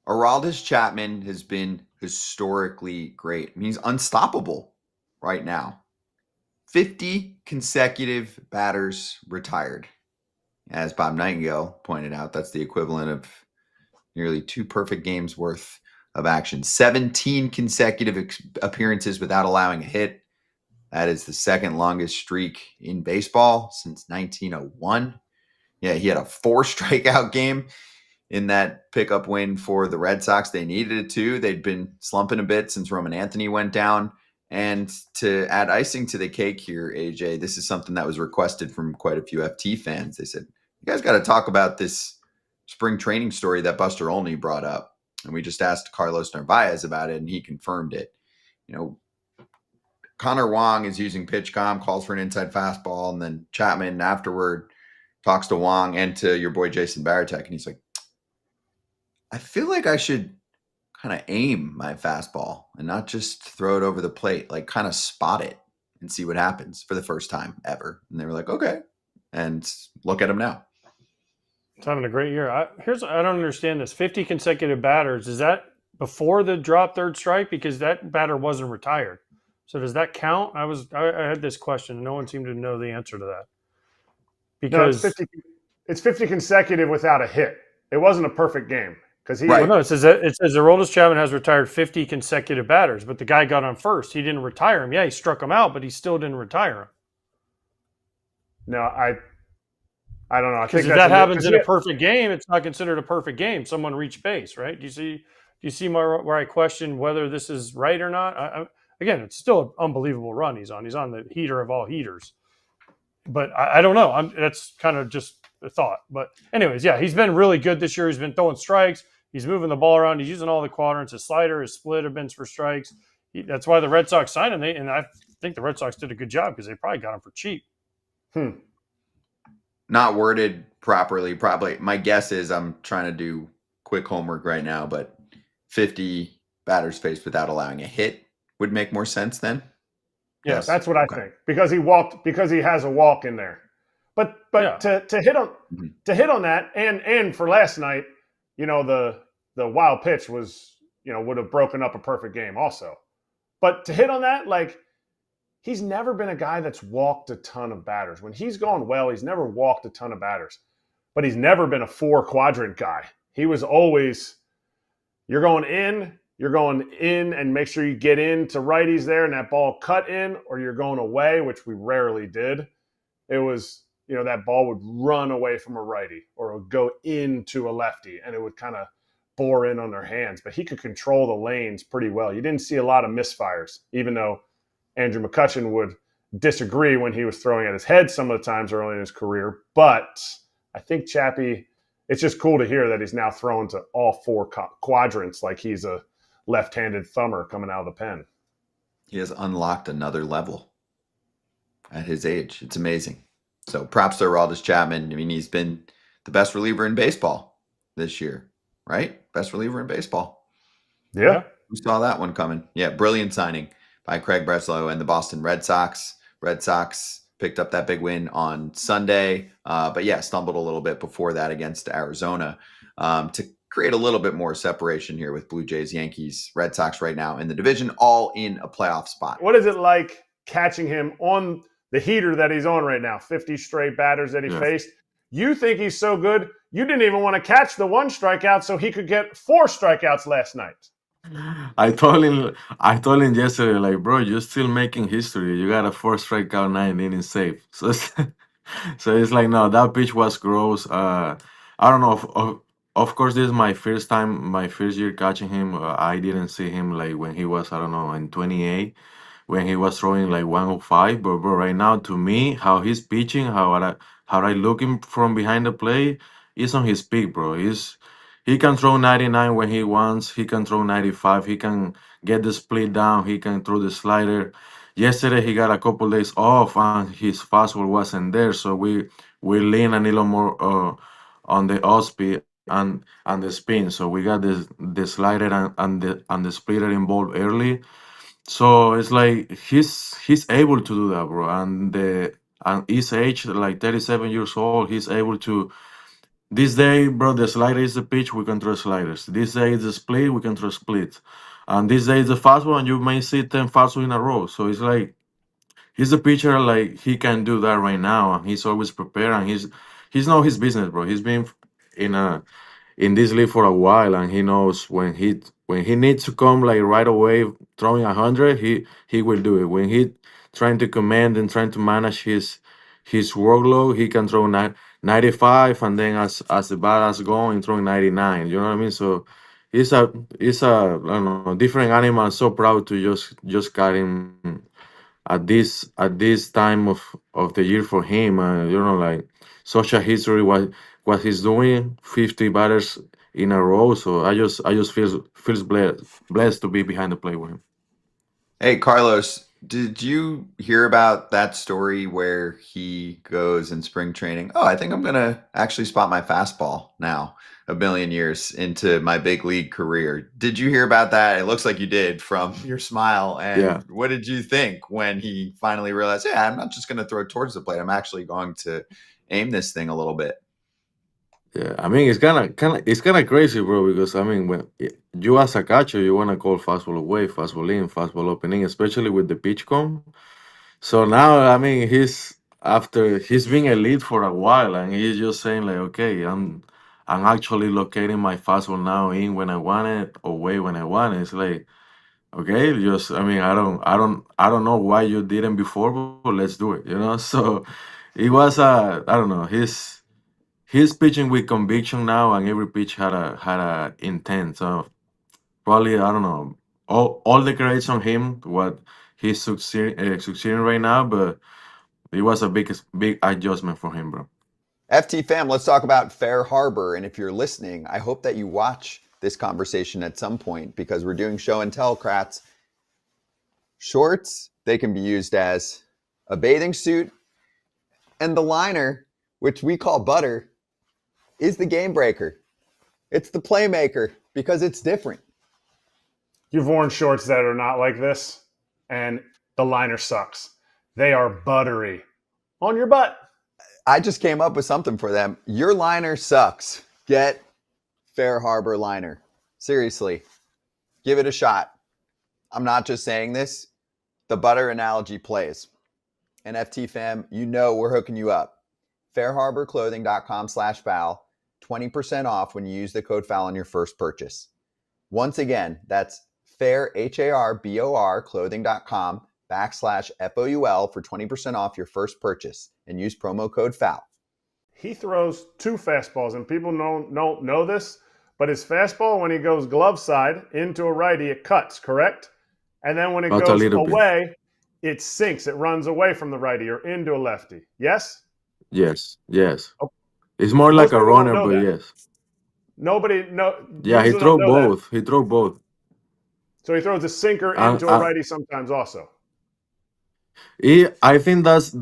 Aroldis Chapman has been historically great. I mean, he's unstoppable right now. 50 consecutive batters retired. As Bob Nightingale pointed out, that's the equivalent of nearly two perfect games worth of action. 17 consecutive appearances without allowing a hit. That is the second longest streak in baseball since 1901. Yeah, he had a 4 strikeout game in that pickup win for the Red Sox. They needed it too. They'd been slumping a bit since Roman Anthony went down. And to add icing to the cake here, AJ, this is something that was requested from quite a few FT fans. They said, you guys got to talk about this spring training story that Buster Olney brought up. And we just asked Carlos Narvaez about it, and he confirmed it. You know, Connor Wong is using PitchCom, calls for an inside fastball, and then Chapman afterward talks to Wong and to your boy Jason Baratek, and he's like, I feel like I should kind of aim my fastball and not just throw it over the plate, like kind of spot it and see what happens for the first time ever. And they were like, okay. And look at him now. He's having a great year. I don't understand this. 50 consecutive batters. Is that before the drop third strike? Because that batter wasn't retired. So does that count? I had this question. No one seemed to know the answer to that. Because no, it's 50 consecutive without a hit. It wasn't a perfect game. Right. Well, no, it says Aroldis Chapman has retired 50 consecutive batters, but the guy got on first. He didn't retire him. Yeah, he struck him out, but he still didn't retire him. No, I don't know. I think if that happens in a perfect game, it's not considered a perfect game. Someone reached base, right? Do you see where I question whether this is right or not? Again, it's still an unbelievable run he's on. He's on the heater of all heaters. But I don't know. That's kind of just a thought. But anyways, yeah, he's been really good this year. He's been throwing strikes. He's moving the ball around. He's using all the quadrants. His slider, his split have been for strikes. That's why the Red Sox signed him. And I think the Red Sox did a good job because they probably got him for cheap. Not worded properly. Probably. My guess is I'm trying to do quick homework right now, but 50 batters faced without allowing a hit would make more sense then. Yes, that's what I think because he has a walk in there. But yeah. to hit on that and for last night, you know, the wild pitch was, you know, would have broken up a perfect game also. But to hit on that, like, he's never been a guy that's walked a ton of batters. When he's gone well, he's never walked a ton of batters. But he's never been a 4-quadrant guy. He was always, you're going in and make sure you get into righties there and that ball cut in, or you're going away, which we rarely did. It was, you know, that ball would run away from a righty or it would go into a lefty and it would kind of bore in on their hands. But he could control the lanes pretty well. You didn't see a lot of misfires, even though Andrew McCutchen would disagree when he was throwing at his head some of the times early in his career. But I think Chappie, it's just cool to hear that he's now throwing to all 4 quadrants like he's a left-handed thumber coming out of the pen. He has unlocked another level at his age. It's amazing. So props to Aroldis Chapman. I mean, he's been the best reliever in baseball this year, right? Best reliever in baseball. Yeah. Who saw that one coming? Yeah, brilliant signing by Craig Breslow and the Boston Red Sox. Red Sox picked up that big win on Sunday, but yeah, stumbled a little bit before that against Arizona to create a little bit more separation here with Blue Jays, Yankees, Red Sox right now in the division, all in a playoff spot. What is it like catching him on the heater that he's on right now, 50 straight batters that he faced? You think he's so good, you didn't even want to catch the 1 strikeout so he could get 4 strikeouts last night. I told him yesterday, like, bro, you're still making history. You got a 4 strikeout, 9 innings save. So it's like, no, that pitch was gross. I don't know. Of course, this is my first year catching him. I didn't see him like when he was, I don't know, in 28, when he was throwing like 105. But bro, right now, to me, how he's pitching, how I look him from behind the plate, is on his peak, bro. He can throw 99 when he wants. He can throw 95. He can get the split down. He can throw the slider. Yesterday he got a couple days off and his fastball wasn't there, so we lean a little more on the off speed and the spin. So we got the slider and the splitter involved early. So it's like he's able to do that, bro. And his age, like 37 years old, he's able to This day, bro, the slider is the pitch, we can throw sliders. This day is the split, we can throw splits. And this day is the fastball, and you may see 10 fastball in a row. So it's like he's a pitcher, like he can do that right now, and he's always prepared, and he's know his business, bro. He's been in a in this league for a while, and he knows when he needs to come like right away throwing 100, he will do it. When he trying to command and trying to manage his workload, he can throw 95, and then as the bat is going, throwing 99. You know what I mean? So it's a I don't know, different animal. I'm so proud to just got him at this time of the year for him. Like such a history what he's doing, 50 batters in a row. So I just feels blessed to be behind the plate with him. Hey, Carlos, did you hear about that story where he goes in spring training? Oh, I think I'm going to actually spot my fastball now, a billion years into my big league career. Did you hear about that? It looks like you did from your smile. Yeah. And what did you think when he finally realized, yeah, I'm not just going to throw towards the plate. I'm actually going to aim this thing a little bit. Yeah, I mean it's kind of crazy, bro. Because I mean, when you as a catcher, you wanna call fastball away, fastball in, fastball opening, especially with the pitch come. So now, I mean, he's been elite for a while, and he's just saying like, okay, I'm actually locating my fastball now in when I want it, away when I want it. It's like, okay, just I mean, I don't know why you didn't before, but let's do it, you know. So it was I don't know, he's pitching with conviction now, and every pitch had a intent. So probably I don't know, all the credits on him what he's succeeding right now, but it was a big adjustment for him, bro. FT fam, let's talk about Fair Harbor. And if you're listening, I hope that you watch this conversation at some point because we're doing show and tell, Kratz. Shorts, they can be used as a bathing suit. And the liner, which we call butter, is the game breaker. It's the playmaker because it's different. You've worn shorts that are not like this, and the liner sucks. They are buttery on your butt. I just came up with something for them. Your liner sucks. Get Fair Harbor liner. Seriously, give it a shot. I'm not just saying this. The butter analogy plays. And FT fam, you know we're hooking you up. fairharborclothing.com/foul. 20% off when you use the code foul on your first purchase. Once again, that's fairharborclothing.com/FOUL for 20% off your first purchase and use promo code foul. He throws two fastballs, and people don't know this, but his fastball, when he goes glove side into a righty, it cuts, correct? And then when it Cuts a goes little bit. away, it sinks. It runs away from the righty or into a lefty. Yes? Yes. Oh, It's more like most a people don't runner, know but that. yes. Nobody Yeah, he usually throw don't know that. both. He throw both. So he throws a sinker And into a righty sometimes also. I think that's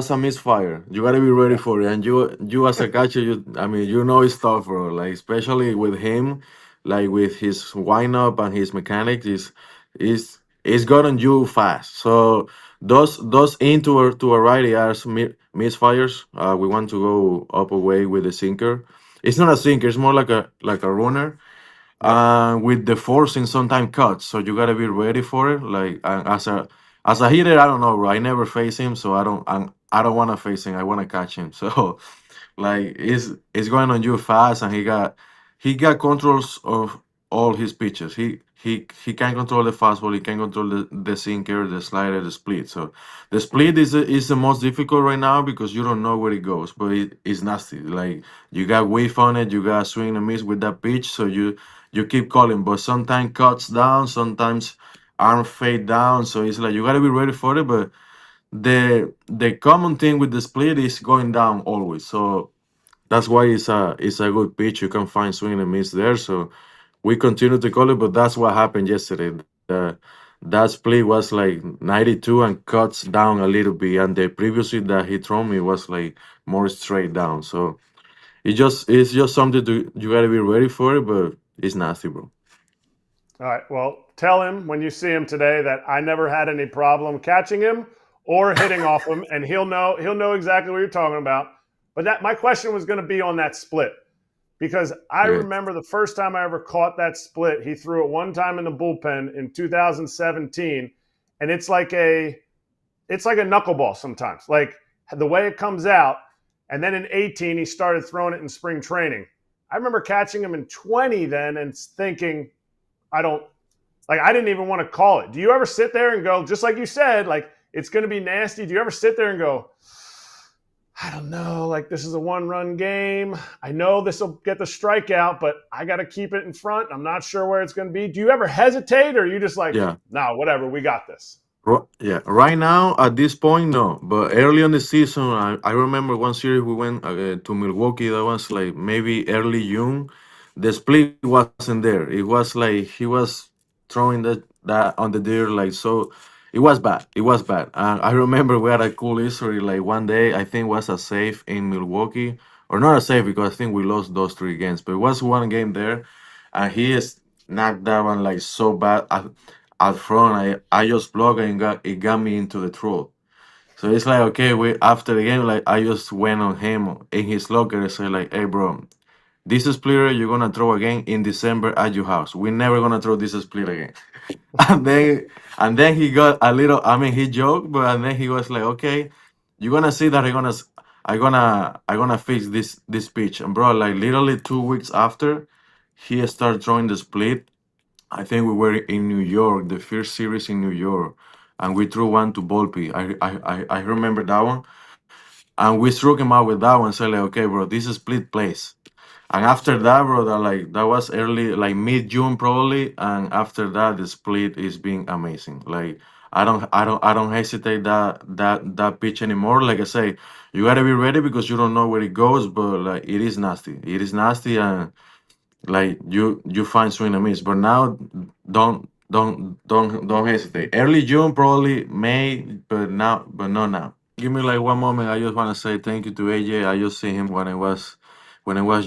a misfire. You gotta be ready Yeah. for it. And you as a catcher, I mean, you know it's tough, bro. Like especially with him, like with his wind up and his mechanics, is gotten you fast. So those into to a righty are some misfires. We want to go up away with the sinker. It's not a sinker. It's more like a runner. Yep. With the forcing sometimes cuts, so you gotta be ready for it. Like as a hitter, I don't know, bro. I never face him, so I don't want to face him. I want to catch him. So like it's going on you fast, and he got controls of all his pitches. He can control the fastball. He can control the sinker, the slider, the split. So the split is the most difficult right now because you don't know where it goes, but it's nasty. Like you got whiff on it, you got swing and miss with that pitch, so you keep calling, but sometimes cuts down, sometimes arm fade down. So it's like you gotta be ready for it. But the common thing with the split is going down always. So that's why it's a good pitch. You can find swing and miss there. So we continue to call it, but that's what happened yesterday. That split was like 92 and cuts down a little bit, and the previously that he thrown me was like more straight down. So it's just something to you gotta be ready for it, but it's nasty, bro. All right. Well, tell him when you see him today that I never had any problem catching him or hitting off him, and he'll know exactly what you're talking about. But that my question was going to be on that split. because I remember the first time I ever caught that split. He threw it one time in the bullpen in 2017, and it's like a knuckleball sometimes, like the way it comes out. And then in 18, he started throwing it in spring training. I remember catching him in 20 then and thinking, I didn't even want to call it. Do you ever sit there and go, just like you said, like it's going to be nasty? Do you ever sit there and go, I don't know, like this is a one-run game. I know this will get the strikeout, but I got to keep it in front. I'm not sure where it's going to be. Do you ever hesitate, or are you just like, no, whatever, we got this? Yeah, right now at this point, no. But early on the season, I remember one series we went to Milwaukee. That was like maybe early June. The split wasn't there. It was like he was throwing that on the dirt, like so. It was bad. It was bad. I remember we had a cool history. Like one day, I think was a save in Milwaukee, or not a save because I think we lost those 3 games. But it was one game there, and he is knocked that one like so bad. At front, I just blocked and it got me into the throat. So it's like okay, we after the game, like I just went on him in his locker and said like, hey bro, this splitter you're gonna throw again in December at your house. We're never gonna throw this split again. and then and then he got a little. I mean, he joked, but and then he was like, okay, you're gonna see that I'm gonna fix this pitch. And bro, like literally 2 weeks after, he started throwing the split. I think we were in New York, the first series in New York, and we threw one to Volpe. I remember that one, and we struck him out with that one. Said like, okay, bro, this is split place. And after that, bro, that was early, like mid June probably. And after that, the split is being amazing. Like I don't hesitate that pitch anymore. Like I say, you gotta be ready because you don't know where it goes, but like it is nasty. It is nasty, and like you find swing and miss. But now don't hesitate. Early June, probably May, but not now. Give me like one moment. I just want to say thank you to AJ. I just see him when I was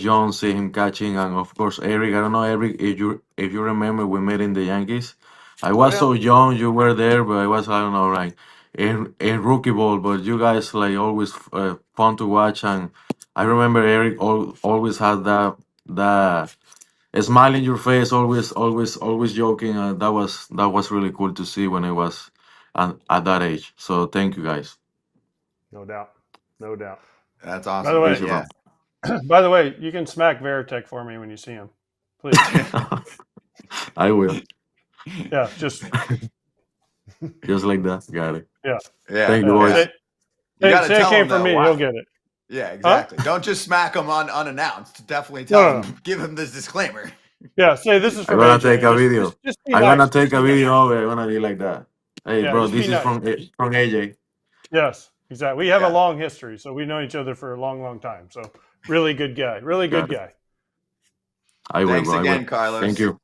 young, see him catching, and of course Eric. I don't know Eric if you remember we met in the Yankees. I was so young, you were there, but I was I don't know like in rookie ball. But you guys like always fun to watch, and I remember Eric always had that a smile in your face, always joking. That was really cool to see when I was at that age. So thank you guys. No doubt. No doubt. That's By awesome. the way, man. Yeah. by the way, you can smack Veritek for me when you see him, please. I will. Yeah, just like that. Got it. Yeah. Thank you, boys. Say it came from me. Wow. He'll get it. Yeah, exactly. Don't just smack him unannounced. Definitely tell him, give him this disclaimer. Yeah, say this is from I'm gonna AJ. take a video. Just be I'm nice. gonna take a video of it. I'm gonna be like that. Hey, Yeah, bro, just this be is nice. from AJ. Yes, exactly. We have Yeah. a long history, so we know each other for a long, long time. So really good guy. Really good guy. I will, Thanks bro. again, Carlos. Thank you.